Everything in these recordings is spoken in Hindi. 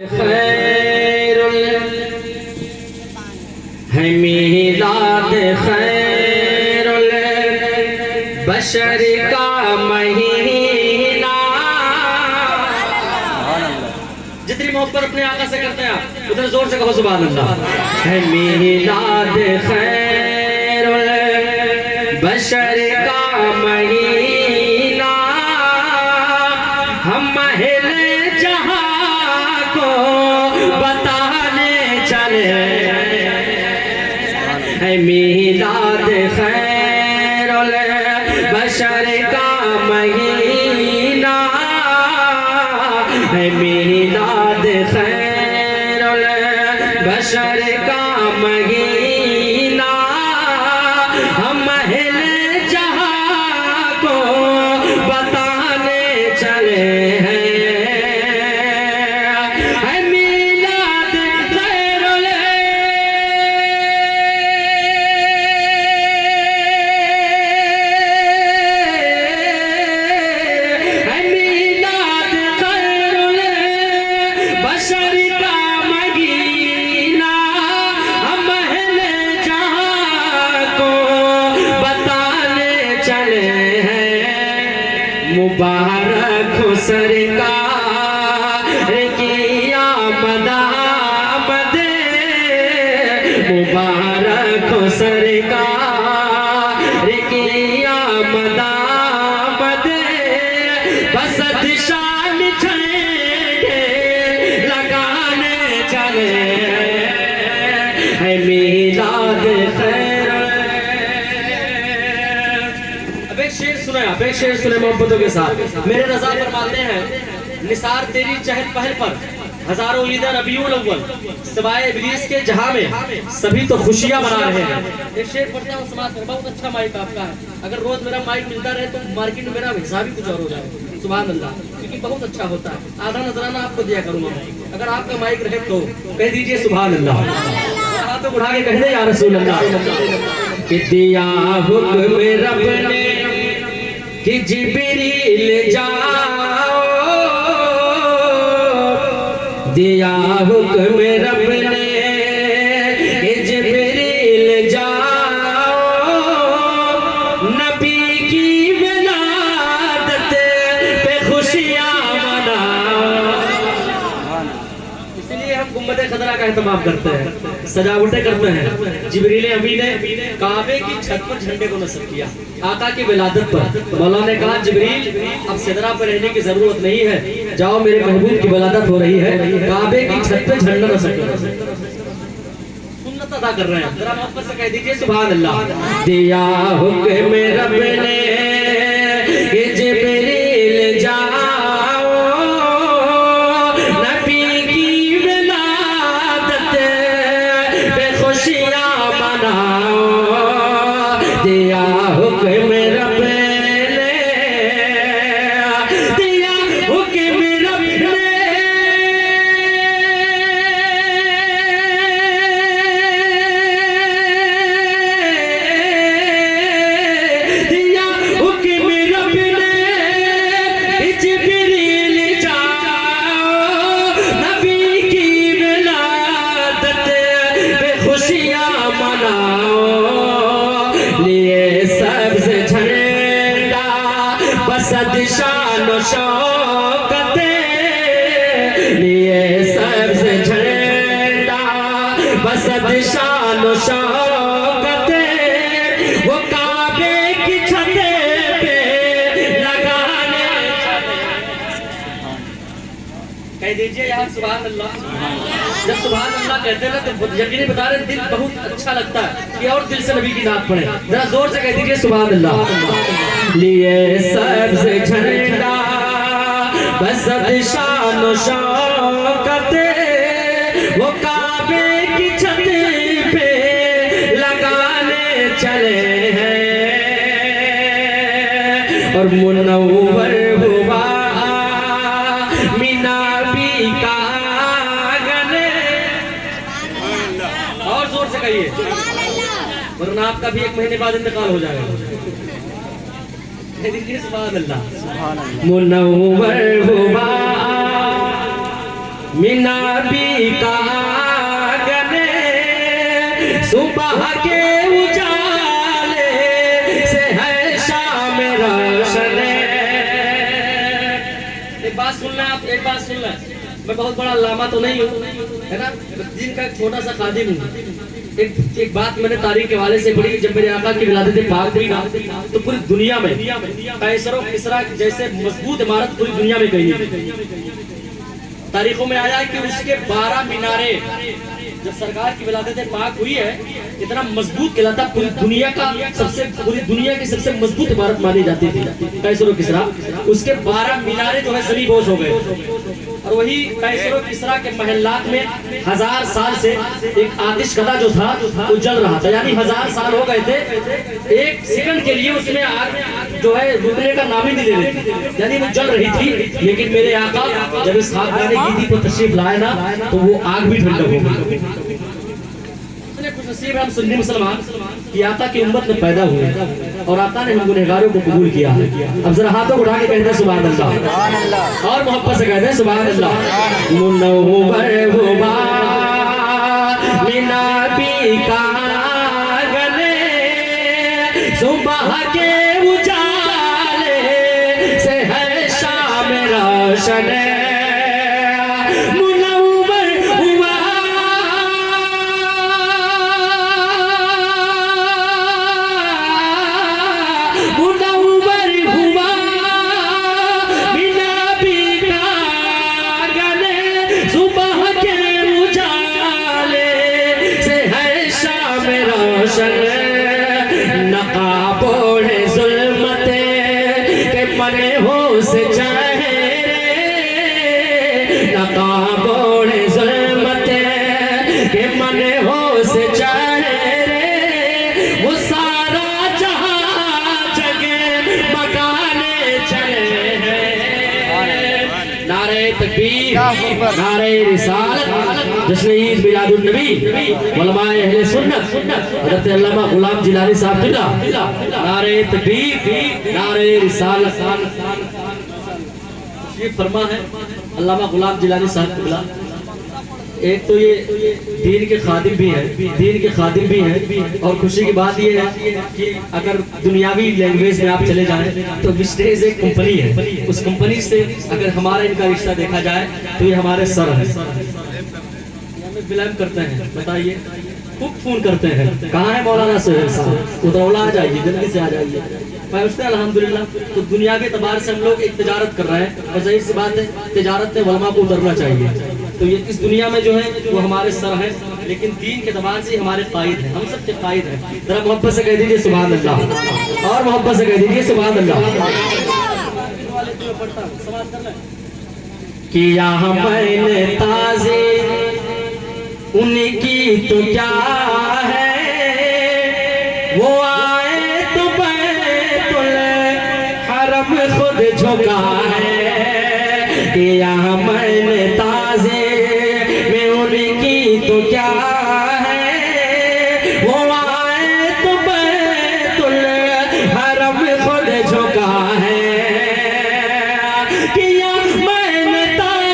है मीलाद खैरुल बशर का महीना। जितनी मोहब्बत अपने आका से करते हैं आप उधर जोर से कहो सुभान अल्लाह। है मीलाद खैरुल बशर का महीना, हम महले जहां को बताने चले। है मीलाद खैरुल बशर का महीना, है मीलाद खैरुल बशर का महीना, हम महले जहां को बताने चले हैं। मुबारक हो सरकार की आमद आमद, मुबारक हो सरकार की आमद आमद, बसत शान झंडे लगाने चले। है मीलाद अब एक शेर सुने मोहब्बतों के साथ। मेरे रज़ा फरमाते हैं निसार तेरी चहल पहल पर हजारों ईद रबीउल अव्वल, सिवाय इब्लीस के जहां में सभी तो खुशियां मना रहे हैं। एक शेर पढ़ता हूं समाज में, बहुत अच्छा माइक आपका है। अगर रोज मेरा माइक मिलता रहे तो मार्केट में मेरा हिसाब ही कुछ और हो जाए। सुभान अल्लाह, क्योंकि बहुत अच्छा होता है। आधा नजराना आपको दिया करूंगा। अगर आपका माइक रहे तो कह दीजिए सुभान अल्लाह, हाथों उठा के कह दे या रसूल अल्लाह। कि दिया हुक्म रब ने कि जिब्रील जाओ, दिया हुक्म रब ने कि जिब्रील जाओ, नबी की विलादत पे खुशियां मनाओ। इसलिए हम गुम्बद खदरा का एहतमाम करते हैं, सजावटें करते हैं। जिब्रील अमीन ने काबे की छत पर झंडे को नस्ब किया आका की विलादत पर। मौला ने कहा जिब्रील अब सिदरा पर रहने की जरूरत नहीं है, जाओ मेरे महबूब की विलादत हो रही है, काबे की छत पे झंडा नस्ब करो। सुन्नत अदा कर रहे हैं, जरा मोहब्बत से कह दीजिए सुभान अल्लाह। दिया हुक्म रब ने कि जिब्रील जाओ, नबी की विलादत पे खुशियां मनाओ। दिया हुक्म रब ने, दिया हुक्म रब ने, दिया हुक्म रब ने, जिब्रील जाओ, नबी की विलादत पे खुशियां मनाओ। लिए सब्ज़ झंडा बसद शान व शौकत, लिए सब्ज़ झंडा बसद शान व शौकत, वो काबे की छत पे लगाने। कह दीजिए यार सुभान अल्लाह। जब सुभान अल्लाह कहते हैं ना तो यकीनी बता रहे दिल बहुत अच्छा लगता है कि और दिल से नबी की नात पढ़े। जरा जोर से कह दीजिए सुभान अल्लाह। लिए सब्ज़ झंडा बसद शान व शौकत, वो काबे की छत पे लगाने चले हैं। और मुनव्वर हुआ मीना भी का आंगन। और जोर से कहिए, वरना आपका भी 1 महीने बाद इंतकाल हो जाएगा। मुनव्वर हुआ मीना भी का गने सुबह के उजाले से है शाम रोशन। एक बात सुनना आप, एक बात सुनना, मैं बहुत बड़ा अल्लामा तो नहीं हूँ, है ना, दिन का एक छोटा सा खादिम हूँ। एक बात मैंने तारीख के हवाले से पढ़ी, जब मेरे आका की विलादत पाक हुई ना तो पूरी दुनिया में कैसर और किसरा जैसे मजबूत इमारत पूरी दुनिया में गई। तारीखों में आया है कि उसके 12 मीनारे जब सरकार की विलादत पाक हुई है, इतना मजबूत किला था, पूरी दुनिया की सबसे मजबूत इमारत मानी जाती थी कैसर और किसरा। उसके 12 मीनारे जो है जमीन बोझ हो गए, और वही कैसर और किसरा के महल्लात में 1000 साल से एक आतिश कदा जो था वो जल रहा था, यानी 1000 साल हो गए थे, एक सेकंड के लिए उसमें आग जो है रुकने का नाम ही नहीं ले रही थी, यानी वो जल रही थी। लेकिन मेरे आका जब इस खाकदाने कीदी को तशरीफ लाए ना तो वो आग भी ठंडक हो गई। नसीब हम सुन्नी मुसलमान कि आता की उम्मत में पैदा हुए और आता ने हम गुनहगारों को कबूल किया। अब जरा हाथों को उठा के कहते हैं सुभान अल्लाह, और मोहब्बत से कहते हैं सुभान अल्लाह। मुनव्वर हुआ मीना भी का गले सुबह के उजाले से है शाम रोशन। नकाबोड़े जुल्मते के मने हो से चेहरे, नकाबोड़े जुल्मते के मने हो से चेहरे, वो सारा जहां जगे मकाने चले हैं। नारे तकबीर, नारे रिसालत, जश्न ईद मिलादुन नबी, उलमाए अहले सुन्नत हज़रत अल्लामा गुलाम जिलानी साहब किबला, नारे तकबीर, नारे रिसालत। ये फरमा है अल्लामा गुलाम जिलानी साहब किबला। एक तो ये दीन के खादिम भी है, दीन के खादिम भी है, और खुशी की बात ये है कि अगर दुनियावी लैंग्वेज में आप चले जाएं तो विस्टेज एक कंपनी है, उस कंपनी से अगर हमारा इनका रिश्ता देखा जाए तो ये हमारे सर है, बिलम करते हैं। बताइए, खूब फोन करते हैं, कहाँ है मौलाना सोहेल साहब, उधरौला आ जाइए, जल्दी से आ जाइए। पहुँचते अल्हम्दुलिल्लाह। तो दुनिया के एतबार से हम लोग एक तिजारत कर रहे हैं, और सही सी बात है तिजारत में उलमा को उतरना चाहिए। तो ये इस दुनिया में जो है वो हमारे सर है, लेकिन दीन के एतबार से हमारे कायद हैं, हम सबके कायद हैं। जरा मोहब्बत से कह दीजिए सुभान अल्लाह, और मोहब्बत से कह दीजिए सुभान अल्लाह। किया मैंने ताज़े उनकी तो क्या है, वो आए तो बैतुल हरम खुद झुका है। किया मैंने ताज़े में उनकी तो क्या है, वो आए तो बैतुल हरम खुद झुका है। किया मैंने ताज़े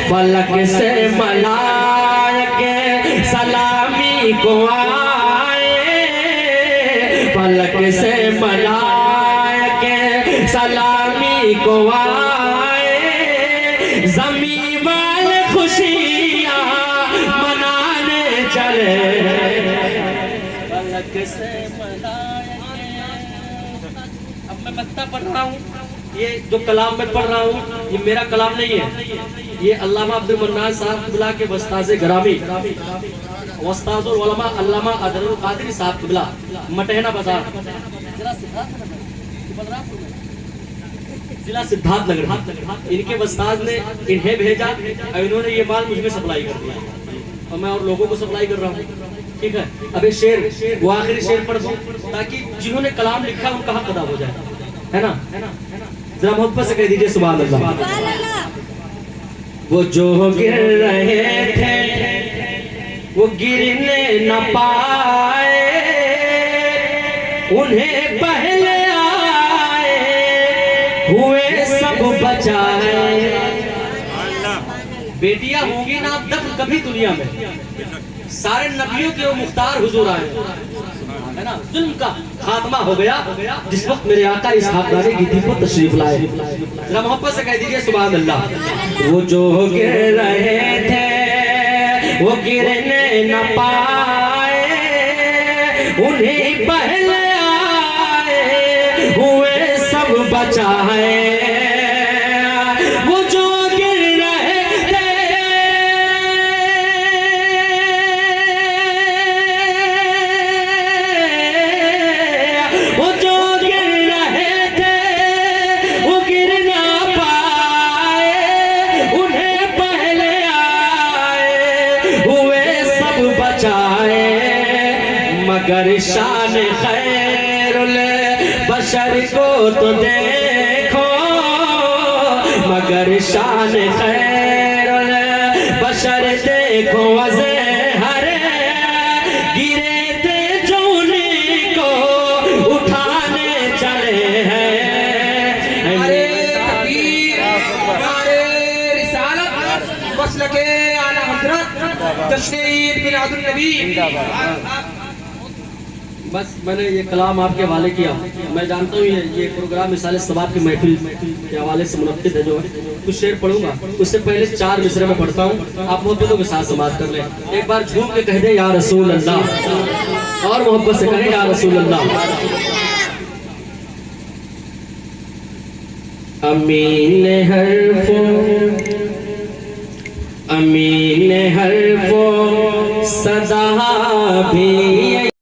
फलक से मलाइके सलामी को आए, फलक से मलाइके सलामी को आए, ज़मीं वाले खुशियाँ मनाने चले। फलक से मलाइके, अब मैं मत्ता पढ़ रहा हूँ, ये जो कलाम में पढ़ रहा हूँ ये मेरा कलाम नहीं है, ये अल्लामा अब्दुल मन्नान साहब किबला के वस्ताज़े ग्रामी वस्ताज़ुल उलमा अल्लामा अदरुल कादरी साहब किबला, मटहना बाजार, जिला सिद्धार्थनगर, इनके वस्ताद ने इन्हें भेजा और इन्होंने ये माल मुझे सप्लाई कर दिया और मैं और लोगों को सप्लाई कर रहा हूँ। ठीक है, अब एक शेर, वो आखिरी शेर पढ़ दूं ताकि जिन्होंने कलाम लिखा उनका हक अदा हो जाए, है ना। जरा मोहब्बत से कह दीजिए सुभान अल्लाह। वो जो गिर रहे थे वो गिरने न पाए, उन्हें पहले आए हुए सब बचाए। बेटियां होंगी ना अब तक कभी दुनिया में, सारे नबियों के वो मुख्तार हुजूर आए, है ना। जुल्म का खात्मा हो गया जिस वक्त मेरे आका इस खानदानी की दी को तशरीफ लाए। जरा मोहब्बत से कह दीजिए सुभान अल्लाह। वो जो गिर रहे थे वो गिरने न पाए, उन्हें पहले आए हुए सब बचाए। वो जो गिर रहे थे वो जो गिर रहे थे वो गिर ना पाए, उन्हें पहले आए हुए सब बचाए। मगर शान खैरुल बशर को तो देखो, मगर शान खैरुल बशर देखो। वज़े हरे गिरे थे जो उन्हीं को उठाने चले हैं। अरे तकबीर, अरे रिसालत, मसलके आला हज़रत तशरीफ मिलादुन नबी। बस मैंने ये कलाम आपके हवाले किया। मैं जानता हूँ ये प्रोग्राम मिसाल सवाब की महफिल के हवाले से मुनक्किद है जो है। कुछ शेर पढ़ूंगा, उससे पहले 4 मिसरे में पढ़ता हूँ, आप मोहब्बतों के साथ समाप्त कर लें। एक बार झूम के कह दे या रसूल अल्लाह, और मोहब्बत से कहें या रसूल अल्लाह। अमीन हरफो अमीन हरफो सदा भी